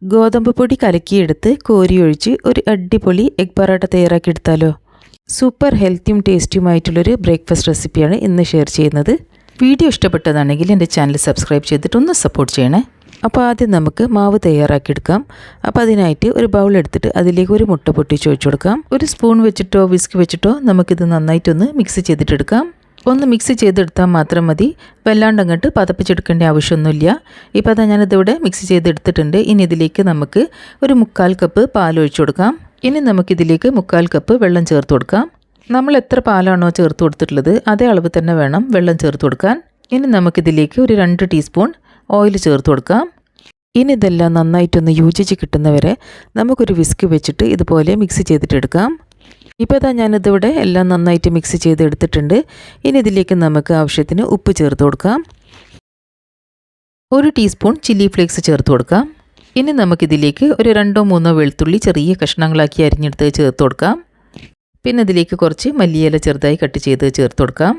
ഗോതമ്പ് പൊടി കലക്കിയെടുത്ത് കോരിയൊഴിച്ച് ഒരു അടിപൊളി എഗ് പറാട്ട തയ്യാറാക്കിയെടുത്താലോ. സൂപ്പർ ഹെൽത്തിയും ടേസ്റ്റിയുമായിട്ടുള്ളൊരു ബ്രേക്ക്ഫാസ്റ്റ് റെസിപ്പിയാണ് ഇന്ന് ഷെയർ ചെയ്യുന്നത്. വീഡിയോ ഇഷ്ടപ്പെട്ടതാണെങ്കിൽ എൻ്റെ ചാനൽ സബ്സ്ക്രൈബ് ചെയ്തിട്ട് ഒന്ന് സപ്പോർട്ട് ചെയ്യണേ. അപ്പോൾ ആദ്യം നമുക്ക് മാവ് തയ്യാറാക്കിയെടുക്കാം. അപ്പോൾ അതിനായിട്ട് ഒരു ബൗൾ എടുത്തിട്ട് അതിലേക്ക് ഒരു മുട്ട പൊട്ടിച്ച് ഒഴിച്ചു കൊടുക്കാം. ഒരു സ്പൂൺ വെച്ചിട്ടോ വിസ്ക് വെച്ചിട്ടോ നമുക്കിത് നന്നായിട്ടൊന്ന് മിക്സ് ചെയ്തിട്ടെടുക്കാം. ഒന്ന് മിക്സ് ചെയ്തെടുത്താൽ മാത്രം മതി, വല്ലാണ്ട് അങ്ങോട്ട് പതപ്പിച്ചെടുക്കേണ്ട ആവശ്യമൊന്നുമില്ല. ഇപ്പോൾ അതാ ഞാനിതിവിടെ മിക്സ് ചെയ്തെടുത്തിട്ടുണ്ട്. ഇനി ഇതിലേക്ക് നമുക്ക് ഒരു 1/4 കപ്പ് പാൽ ഒഴിച്ചു കൊടുക്കാം. ഇനി നമുക്കിതിലേക്ക് 1/4 കപ്പ് വെള്ളം ചേർത്ത് കൊടുക്കാം. നമ്മൾ എത്ര പാലാണോ ചേർത്ത് കൊടുത്തിട്ടുള്ളത് അതേ അളവ് തന്നെ വേണം വെള്ളം ചേർത്ത് കൊടുക്കാൻ. ഇനി നമുക്കിതിലേക്ക് ഒരു 2 ടീസ്പൂൺ ഓയിൽ ചേർത്ത് കൊടുക്കാം. ഇനി ഇതെല്ലാം നന്നായിട്ടൊന്ന് യോജിച്ച് കിട്ടുന്നവരെ നമുക്കൊരു വിസ്ക് വെച്ചിട്ട് ഇതുപോലെ മിക്സ് ചെയ്തിട്ടെടുക്കാം. ഇപ്പോൾ ഇതാ ഞാനിതിവിടെ എല്ലാം നന്നായിട്ട് മിക്സ് ചെയ്തെടുത്തിട്ടുണ്ട്. ഇനി ഇതിലേക്ക് നമുക്ക് ആവശ്യത്തിന് ഉപ്പ് ചേർത്ത് കൊടുക്കാം. 1 ടീസ്പൂൺ ചില്ലി ഫ്ലേക്സ് ചേർത്ത് കൊടുക്കാം. ഇനി നമുക്കിതിലേക്ക് ഒരു 2-3 വെളുത്തുള്ളി ചെറിയ കഷ്ണങ്ങളാക്കി അരിഞ്ഞെടുത്ത് ചേർത്ത് കൊടുക്കാം. പിന്നെ ഇതിലേക്ക് കുറച്ച് മല്ലിയില ചെറുതായി കട്ട് ചെയ്ത് ചേർത്ത് കൊടുക്കാം.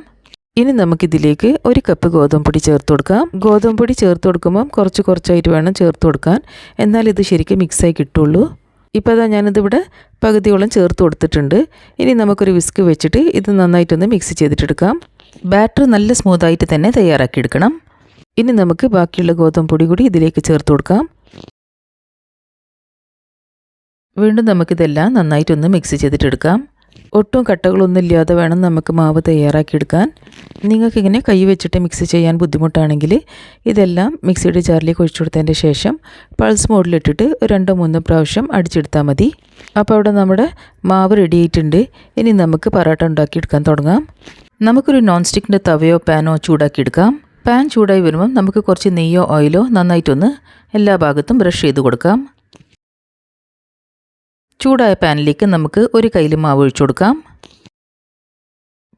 ഇനി നമുക്കിതിലേക്ക് 1 കപ്പ് ഗോതമ്പ് പൊടി ചേർത്ത് കൊടുക്കാം. ഗോതമ്പ് പൊടി ചേർത്ത് കൊടുക്കുമ്പം കുറച്ചായിട്ട് വേണം ചേർത്ത് കൊടുക്കാൻ, എന്നാൽ ഇത് ശരിക്കും മിക്സായി കിട്ടുള്ളൂ. ഇപ്പോൾ അതാ ഞാനിതിവിടെ പകുതിയോളം ചേർത്ത് കൊടുത്തിട്ടുണ്ട്. ഇനി നമുക്കൊരു വിസ്ക് വെച്ചിട്ട് ഇത് നന്നായിട്ടൊന്ന് മിക്സ് ചെയ്തിട്ടെടുക്കാം. ബാറ്റർ നല്ല സ്മൂത്തായിട്ട് തന്നെ തയ്യാറാക്കിയെടുക്കണം. ഇനി നമുക്ക് ബാക്കിയുള്ള ഗോതമ്പ് പൊടി കൂടി ഇതിലേക്ക് ചേർത്ത് കൊടുക്കാം. വീണ്ടും നമുക്കിതെല്ലാം നന്നായിട്ടൊന്ന് മിക്സ് ചെയ്തിട്ടെടുക്കാം. ഒട്ടും കട്ടകളൊന്നും ഇല്ലാതെ വേണം നമുക്ക് മാവ് തയ്യാറാക്കിയെടുക്കാൻ. നിങ്ങൾക്കിങ്ങനെ കൈ വെച്ചിട്ട് മിക്സ് ചെയ്യാൻ ബുദ്ധിമുട്ടാണെങ്കിൽ ഇതെല്ലാം മിക്സിയുടെ ജാറിലേക്ക് ഒഴിച്ചു കൊടുത്തതിൻ്റെ ശേഷം പൾസ് മോഡിലിട്ടിട്ട് 2-3 പ്രാവശ്യം അടിച്ചെടുത്താൽ മതി. അപ്പോൾ അവിടെ നമ്മുടെ മാവ് റെഡി ആയിട്ടുണ്ട്. ഇനി നമുക്ക് പറാട്ട ഉണ്ടാക്കിയെടുക്കാൻ തുടങ്ങാം. നമുക്കൊരു നോൺ സ്റ്റിക്കിൻ്റെ തവയോ പാനോ ചൂടാക്കിയെടുക്കാം. പാൻ ചൂടായി വരുമ്പം നമുക്ക് കുറച്ച് നെയ്യോ ഓയിലോ നന്നായിട്ടൊന്ന് എല്ലാ ഭാഗത്തും ബ്രഷ് ചെയ്ത് കൊടുക്കാം. ചൂടായ പാനിലേക്ക് നമുക്ക് ഒരു കയ്യിൽ മാവ് ഒഴിച്ചു കൊടുക്കാം.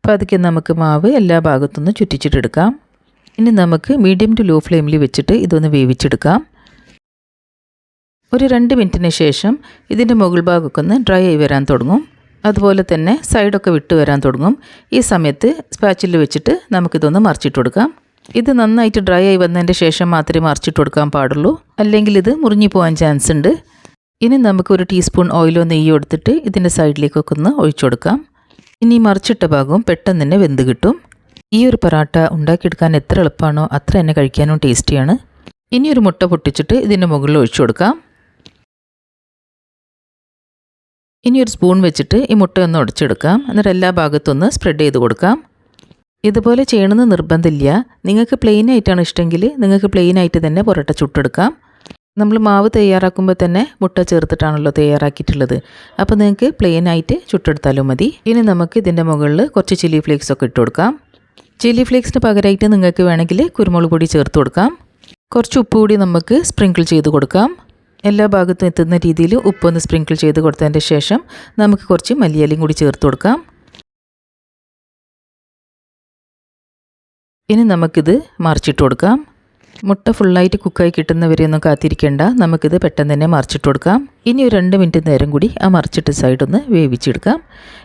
പതുക്കെ നമുക്ക് മാവ് എല്ലാ ഭാഗത്തുനിന്ന് ചുറ്റിച്ചിട്ടെടുക്കാം. ഇനി നമുക്ക് മീഡിയം ടു ലോ ഫ്ലെയിമിൽ വെച്ചിട്ട് ഇതൊന്ന് വേവിച്ചെടുക്കാം. ഒരു 2 മിനിറ്റിന് ശേഷം ഇതിൻ്റെ മുകൾ ഭാഗമൊക്കെ ഒന്ന് ഡ്രൈ ആയി വരാൻ തുടങ്ങും. അതുപോലെ തന്നെ സൈഡൊക്കെ വിട്ട് വരാൻ തുടങ്ങും. ഈ സമയത്ത് സ്പാച്ചിൽ വെച്ചിട്ട് നമുക്കിതൊന്ന് മറിച്ചിട്ട് കൊടുക്കാം. ഇത് നന്നായിട്ട് ഡ്രൈ ആയി വന്നതിൻ്റെ ശേഷം മാത്രമേ മറിച്ചിട്ട് കൊടുക്കാൻ പാടുള്ളൂ, അല്ലെങ്കിൽ ഇത് മുറിഞ്ഞു പോകാൻ ചാൻസ് ഉണ്ട്. ഇനി നമുക്ക് 1 ടീസ്പൂൺ ഓയിലോ നെയ്യോ എടുത്തിട്ട് ഇതിൻ്റെ സൈഡിലേക്കൊക്കെ ഒന്ന് ഒഴിച്ചു കൊടുക്കാം. ഇനി മറിച്ചിട്ട ഭാഗവും പെട്ടെന്ന് തന്നെ വെന്ത് കിട്ടും. ഈ ഒരു പറാട്ട ഉണ്ടാക്കിയെടുക്കാൻ എത്ര എളുപ്പമാണോ അത്ര തന്നെ കഴിക്കാനും ടേസ്റ്റിയാണ്. ഇനി ഒരു മുട്ട പൊട്ടിച്ചിട്ട് ഇതിൻ്റെ മുകളിൽ ഒഴിച്ചു കൊടുക്കാം. ഇനി ഒരു സ്പൂൺ വെച്ചിട്ട് ഈ മുട്ട ഒന്ന് ഉടച്ചെടുക്കാം. എന്നിട്ട് എല്ലാ ഭാഗത്തൊന്ന് സ്പ്രെഡ് ചെയ്ത് കൊടുക്കാം. ഇതുപോലെ ചെയ്യണമെന്ന് നിർബന്ധമില്ല. നിങ്ങൾക്ക് പ്ലെയിൻ ആയിട്ടാണ് ഇഷ്ടമെങ്കിൽ നിങ്ങൾക്ക് പ്ലെയിൻ ആയിട്ട് തന്നെ പൊറോട്ട ചുട്ടെടുക്കാം. നമ്മൾ മാവ് തയ്യാറാക്കുമ്പോൾ തന്നെ മുട്ട ചേർത്തിട്ടാണല്ലോ തയ്യാറാക്കിയിട്ടുള്ളത്. അപ്പോൾ നിങ്ങൾക്ക് പ്ലെയിൻ ആയിട്ട് ചുട്ടെടുത്താലും മതി. ഇനി നമുക്ക് ഇതിൻ്റെ മുകളിൽ കുറച്ച് ചില്ലി ഫ്ലേക്സൊക്കെ ഇട്ട് കൊടുക്കാം. ചില്ലി ഫ്ലേക്സിന് പകരമായിട്ട് നിങ്ങൾക്ക് വേണമെങ്കിൽ കുരുമുളക് പൊടി ചേർത്ത് കൊടുക്കാം. കുറച്ച് ഉപ്പ് കൂടി നമുക്ക് സ്പ്രിങ്കിൾ ചെയ്ത് കൊടുക്കാം. എല്ലാ ഭാഗത്തും എത്തുന്ന രീതിയിൽ ഉപ്പൊന്ന് സ്പ്രിങ്കിൾ ചെയ്ത് കൊടുത്തതിൻ്റെ ശേഷം നമുക്ക് കുറച്ച് മല്ലിയിലയും കൂടി ചേർത്ത് കൊടുക്കാം. ഇനി നമുക്കിത് മറിച്ചിട്ട് കൊടുക്കാം. മുട്ട ഫുള്ളായിട്ട് കുക്കായി കിട്ടുന്നവരെയൊന്നും കാത്തിരിക്കേണ്ട, നമുക്കിത് പെട്ടെന്ന് തന്നെ മറിച്ചിട്ട് കൊടുക്കാം. ഇനി ഒരു 2 മിനിറ്റ് നേരം കൂടി ആ മറിച്ചിട്ട് സൈഡൊന്ന് വേവിച്ചെടുക്കാം.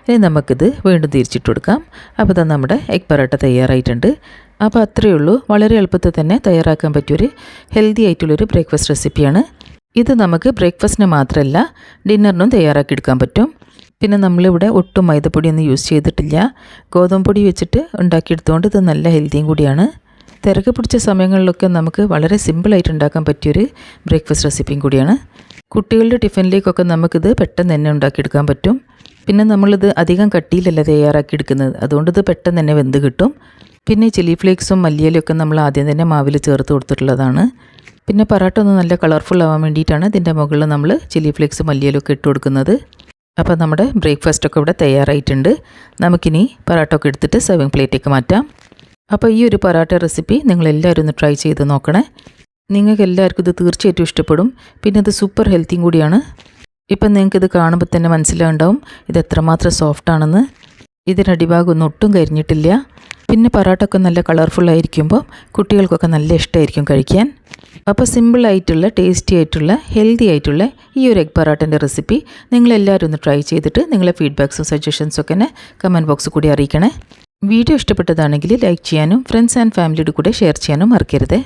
ഇനി നമുക്കിത് വീണ്ടും തിരിച്ചിട്ട് കൊടുക്കാം. അപ്പോൾ ഇതാ നമ്മുടെ എഗ് പറാട്ട തയ്യാറായിട്ടുണ്ട്. അപ്പോൾ അത്രയേ ഉള്ളൂ. വളരെ എളുപ്പത്തിൽ തന്നെ തയ്യാറാക്കാൻ പറ്റിയൊരു ഹെൽത്തി ആയിട്ടുള്ളൊരു ബ്രേക്ക്ഫാസ്റ്റ് റെസിപ്പിയാണ്. ഇത് നമുക്ക് ബ്രേക്ക്ഫാസ്റ്റിന് മാത്രമല്ല ഡിന്നറിനും തയ്യാറാക്കിയെടുക്കാൻ പറ്റും. പിന്നെ നമ്മളിവിടെ ഒട്ടും മൈദപ്പൊടിയൊന്നും യൂസ് ചെയ്തിട്ടില്ല. ഗോതമ്പ് പൊടി വെച്ചിട്ട് ഉണ്ടാക്കിയെടുത്തുകൊണ്ട് ഇത് നല്ല ഹെൽത്തിയും കൂടിയാണ്. തിരക്ക് പിടിച്ച സമയങ്ങളിലൊക്കെ നമുക്ക് വളരെ സിമ്പിളായിട്ട് ഉണ്ടാക്കാൻ പറ്റിയൊരു ബ്രേക്ക്ഫാസ്റ്റ് റെസിപ്പിയും കൂടിയാണ്. കുട്ടികളുടെ ടിഫിനിലേക്കൊക്കെ നമുക്കിത് പെട്ടെന്ന് തന്നെ ഉണ്ടാക്കിയെടുക്കാൻ പറ്റും. പിന്നെ നമ്മളിത് അധികം കട്ടിയിലല്ല തയ്യാറാക്കിയെടുക്കുന്നത്, അതുകൊണ്ട് ഇത് പെട്ടെന്ന് തന്നെ വെന്ത് കിട്ടും. പിന്നെ ചില്ലി ഫ്ലേക്സും മല്ലിയിലൊക്കെ നമ്മൾ ആദ്യം തന്നെ മാവിൽ ചേർത്ത് കൊടുത്തിട്ടുള്ളതാണ്. പിന്നെ പറാട്ട ഒന്ന് നല്ല കളർഫുൾ ആവാൻ വേണ്ടിയിട്ടാണ് ഇതിൻ്റെ മുകളിൽ നമ്മൾ ചില്ലി ഫ്ലേക്സും മല്ലിയിലൊക്കെ ഇട്ട് കൊടുക്കുന്നത്. അപ്പോൾ നമ്മുടെ ബ്രേക്ക്ഫാസ്റ്റൊക്കെ ഇവിടെ തയ്യാറായിട്ടുണ്ട്. നമുക്കിനി പറാട്ട ഒക്കെ എടുത്തിട്ട് സെർവിങ് പ്ലേറ്റേക്ക് മാറ്റാം. അപ്പോൾ ഈ ഒരു പറാട്ട റെസിപ്പി നിങ്ങളെല്ലാവരും ഒന്ന് ട്രൈ ചെയ്ത് നോക്കണേ. നിങ്ങൾക്ക് എല്ലാവർക്കും ഇത് തീർച്ചയായിട്ടും ഇഷ്ടപ്പെടും. പിന്നെ ഇത് സൂപ്പർ ഹെൽത്തിയും കൂടിയാണ്. ഇപ്പം നിങ്ങൾക്കിത് കാണുമ്പോൾ തന്നെ മനസ്സിലാവുണ്ടാവും ഇത് എത്രമാത്രം സോഫ്റ്റാണെന്ന്. ഇതിനടിഭാഗം ഒന്നും ഒട്ടും കരിഞ്ഞിട്ടില്ല. പിന്നെ പറാട്ട ഒക്കെ നല്ല കളർഫുൾ ആയിരിക്കുമ്പോൾ കുട്ടികൾക്കൊക്കെ നല്ല ഇഷ്ടമായിരിക്കും കഴിക്കാൻ. അപ്പോൾ സിമ്പിളായിട്ടുള്ള ടേസ്റ്റി ആയിട്ടുള്ള ഹെൽത്തി ആയിട്ടുള്ള ഈ ഒരു എഗ് പറാട്ടൻ്റെ റെസിപ്പി നിങ്ങളെല്ലാവരും ഒന്ന് ട്രൈ ചെയ്തിട്ട് നിങ്ങളെ ഫീഡ്ബാക്സും സജഷൻസും ഒക്കെ തന്നെ കമൻറ്റ് ബോക്സിൽ കൂടി അറിയിക്കണേ. വീഡിയോ ഇഷ്ടപ്പെട്ടതാണെങ്കിൽ ലൈക്ക് ചെയ്യാനും ഫ്രണ്ട്സ് ആൻഡ് ഫാമിലിയുടെ കൂടെ ഷെയർ ചെയ്യാനും മറക്കരുത്.